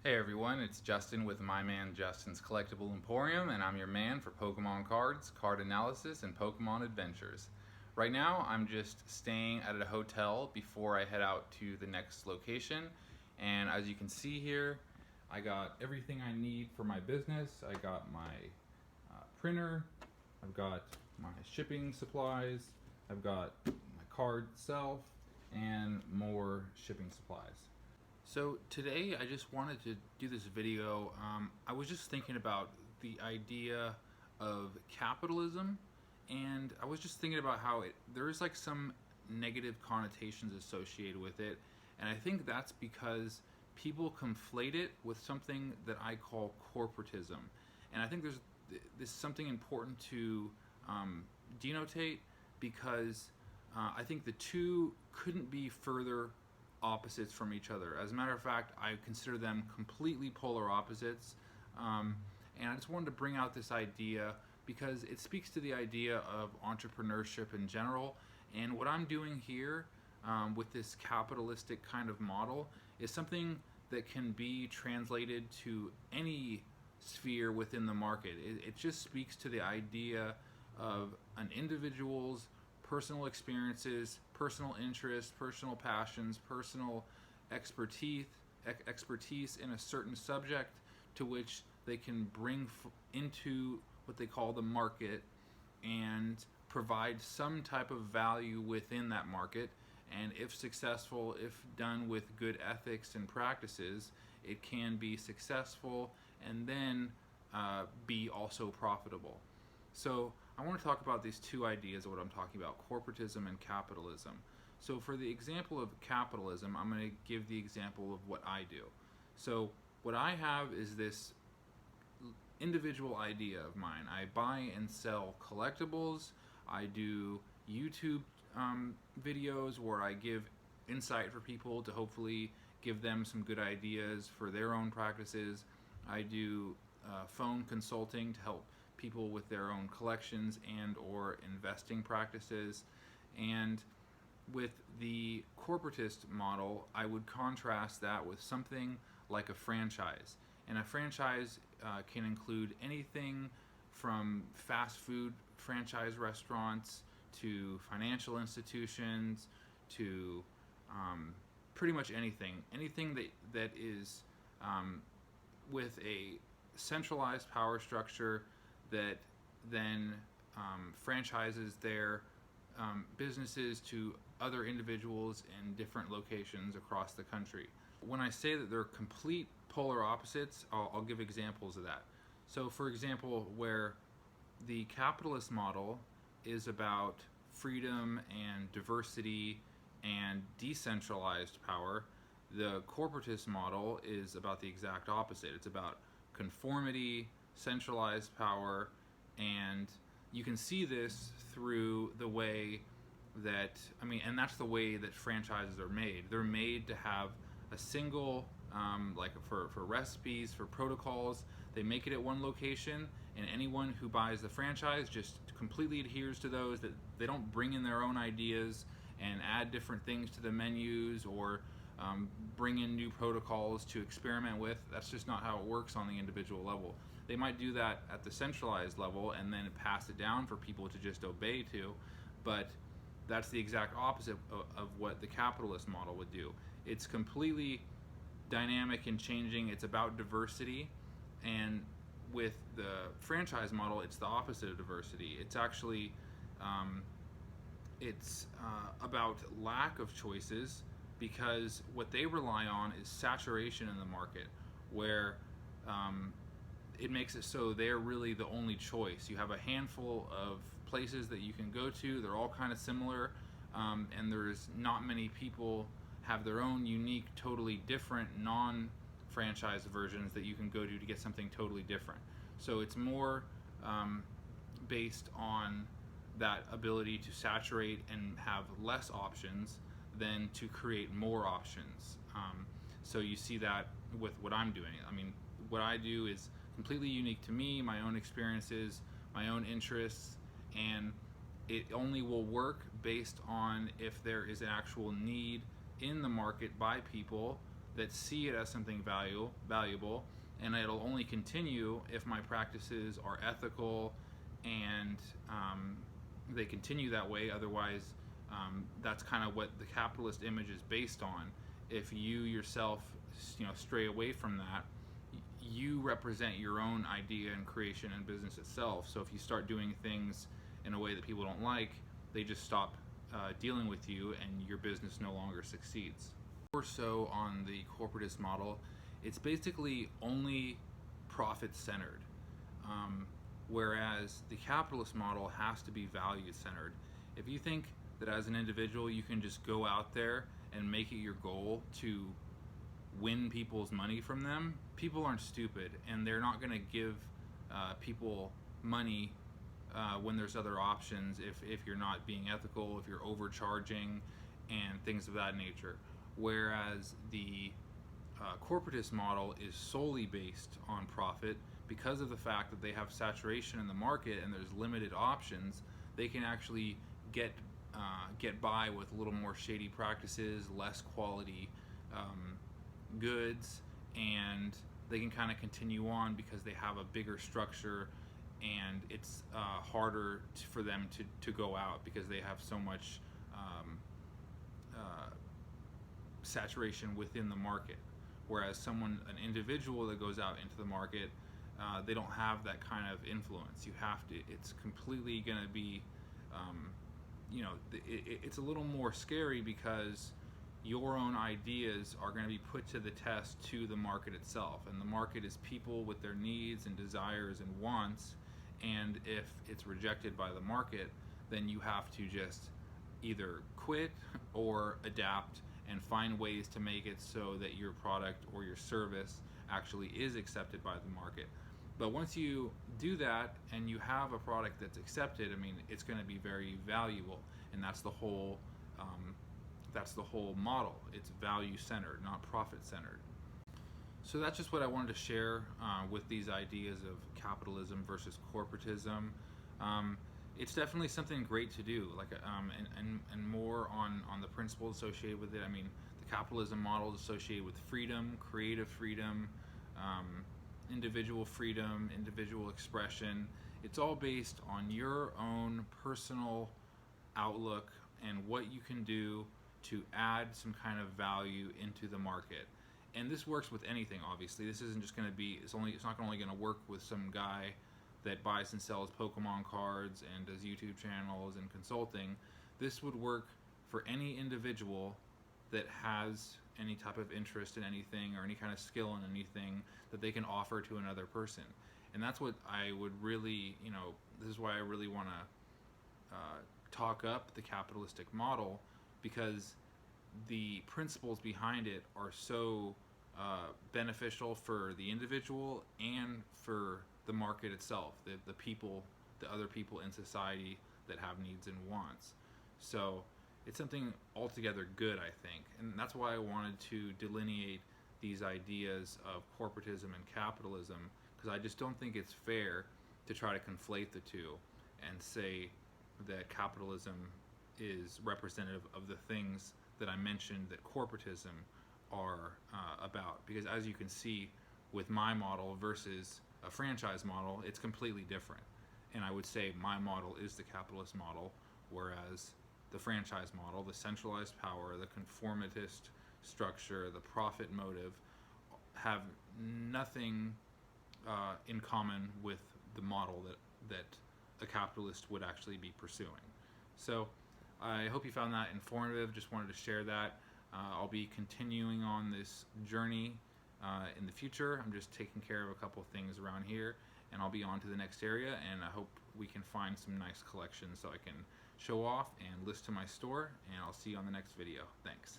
Hey everyone, it's Justin with MyManJustin's Collectible Emporium, and I'm your man for Pokemon cards, card analysis, and Pokemon adventures. Right now, I'm just staying at a hotel before I head out to the next location, and as you can see here, I got everything I need for my business. I got my printer, I've got my shipping supplies, I've got my card itself, and more shipping supplies. So today I just wanted to do this video. I was just thinking about the idea of capitalism, and I was just thinking about how there is like some negative connotations associated with it, and I think that's because people conflate it with something that I call corporatism, and I think this is something important to denotate because I think the two couldn't be further opposites from each other. As a matter of fact, I consider them completely polar opposites. And I just wanted to bring out this idea because it speaks to the idea of entrepreneurship in general. And what I'm doing here with this capitalistic kind of model is something that can be translated to any sphere within the market. It just speaks to the idea of an individual's personal experiences, personal interests, personal passions, personal expertise in a certain subject to which they can bring into what they call the market and provide some type of value within that market. And if successful, if done with good ethics and practices, it can be successful and then be also profitable. So I want to talk about these two ideas of what I'm talking about, corporatism and capitalism. So for the example of capitalism, I'm going to give the example of what I do. So what I have is this individual idea of mine. I buy and sell collectibles. I do YouTube videos where I give insight for people to hopefully give them some good ideas for their own practices. I do phone consulting to help people with their own collections and or investing practices. And with the corporatist model, I would contrast that with something like a franchise. And a franchise can include anything from fast food franchise restaurants to financial institutions to pretty much anything that is with a centralized power structure that then franchises their businesses to other individuals in different locations across the country. When I say that they're complete polar opposites, I'll give examples of that. So for example, where the capitalist model is about freedom and diversity and decentralized power, the corporatist model is about the exact opposite. It's about conformity, centralized power, and you can see this through the way that, and that's the way that franchises are made. They're made to have a single, like for recipes, for protocols, they make it at one location, and anyone who buys the franchise just completely adheres to those. That they don't bring in their own ideas and add different things to the menus or bring in new protocols to experiment with. That's just not how it works on the individual level. They might do that at the centralized level and then pass it down for people to just obey to, but that's the exact opposite of what the capitalist model would do. It's completely dynamic and changing. It's about diversity, and with the franchise model, it's the opposite of diversity. It's actually about lack of choices, because what they rely on is saturation in the market, where it makes it so they're really the only choice. You have a handful of places that you can go to. They're all kind of similar, and there's not many people have their own unique, totally different non-franchise versions that you can go to get something totally different. So it's more based on that ability to saturate and have less options than to create more options. So you see that with what I'm doing. What I do is completely unique to me, my own experiences, my own interests, and it only will work based on if there is an actual need in the market by people that see it as something valuable, and it'll only continue if my practices are ethical and they continue that way. Otherwise, that's kind of what the capitalist image is based on. If you yourself, stray away from that, you represent your own idea and creation and business itself. So if you start doing things in a way that people don't like, they just stop dealing with you, and your business no longer succeeds. Or so on the corporatist model, it's basically only profit-centered, whereas the capitalist model has to be value-centered. If you think that as an individual you can just go out there and make it your goal to win people's money from them, people aren't stupid, and they're not going to give people money when there's other options, if you're not being ethical, if you're overcharging, and things of that nature. Whereas the corporatist model is solely based on profit. Because of the fact that they have saturation in the market and there's limited options, they can actually get by with a little more shady practices, less quality goods, and they can kind of continue on because they have a bigger structure, and it's harder for them to go out because they have so much saturation within the market. Whereas an individual that goes out into the market, they don't have that kind of influence. It's completely going to be, it's a little more scary because your own ideas are going to be put to the test to the market itself. And the market is people with their needs and desires and wants. And if it's rejected by the market, then you have to just either quit or adapt and find ways to make it so that your product or your service actually is accepted by the market. But once you do that and you have a product that's accepted, it's going to be very valuable, and that's the whole model. It's value-centered, not profit-centered. So that's just what I wanted to share with these ideas of capitalism versus corporatism. It's definitely something great to do, and more on the principles associated with it. The capitalism model is associated with freedom, creative freedom, individual freedom, individual expression. It's all based on your own personal outlook and what you can do to add some kind of value into the market. And this works with anything, obviously. This isn't just going to be, it's not only going to work with some guy that buys and sells Pokemon cards and does YouTube channels and consulting. This would work for any individual that has any type of interest in anything or any kind of skill in anything that they can offer to another person. And that's what I would really, this is why I really want to talk up the capitalistic model, because the principles behind it are so beneficial for the individual and for the market itself, the people, the other people in society that have needs and wants. So it's something altogether good, I think, and that's why I wanted to delineate these ideas of corporatism and capitalism, because I just don't think it's fair to try to conflate the two and say that capitalism is representative of the things that I mentioned that corporatism are about. Because as you can see with my model versus a franchise model, it's completely different. And I would say my model is the capitalist model, whereas the franchise model, the centralized power, the conformist structure, the profit motive, have nothing in common with the model that a capitalist would actually be pursuing. So I hope you found that informative. Just wanted to share that. I'll be continuing on this journey in the future. I'm just taking care of a couple things around here, and I'll be on to the next area, and I hope we can find some nice collections so I can show off and list to my store, and I'll see you on the next video. Thanks.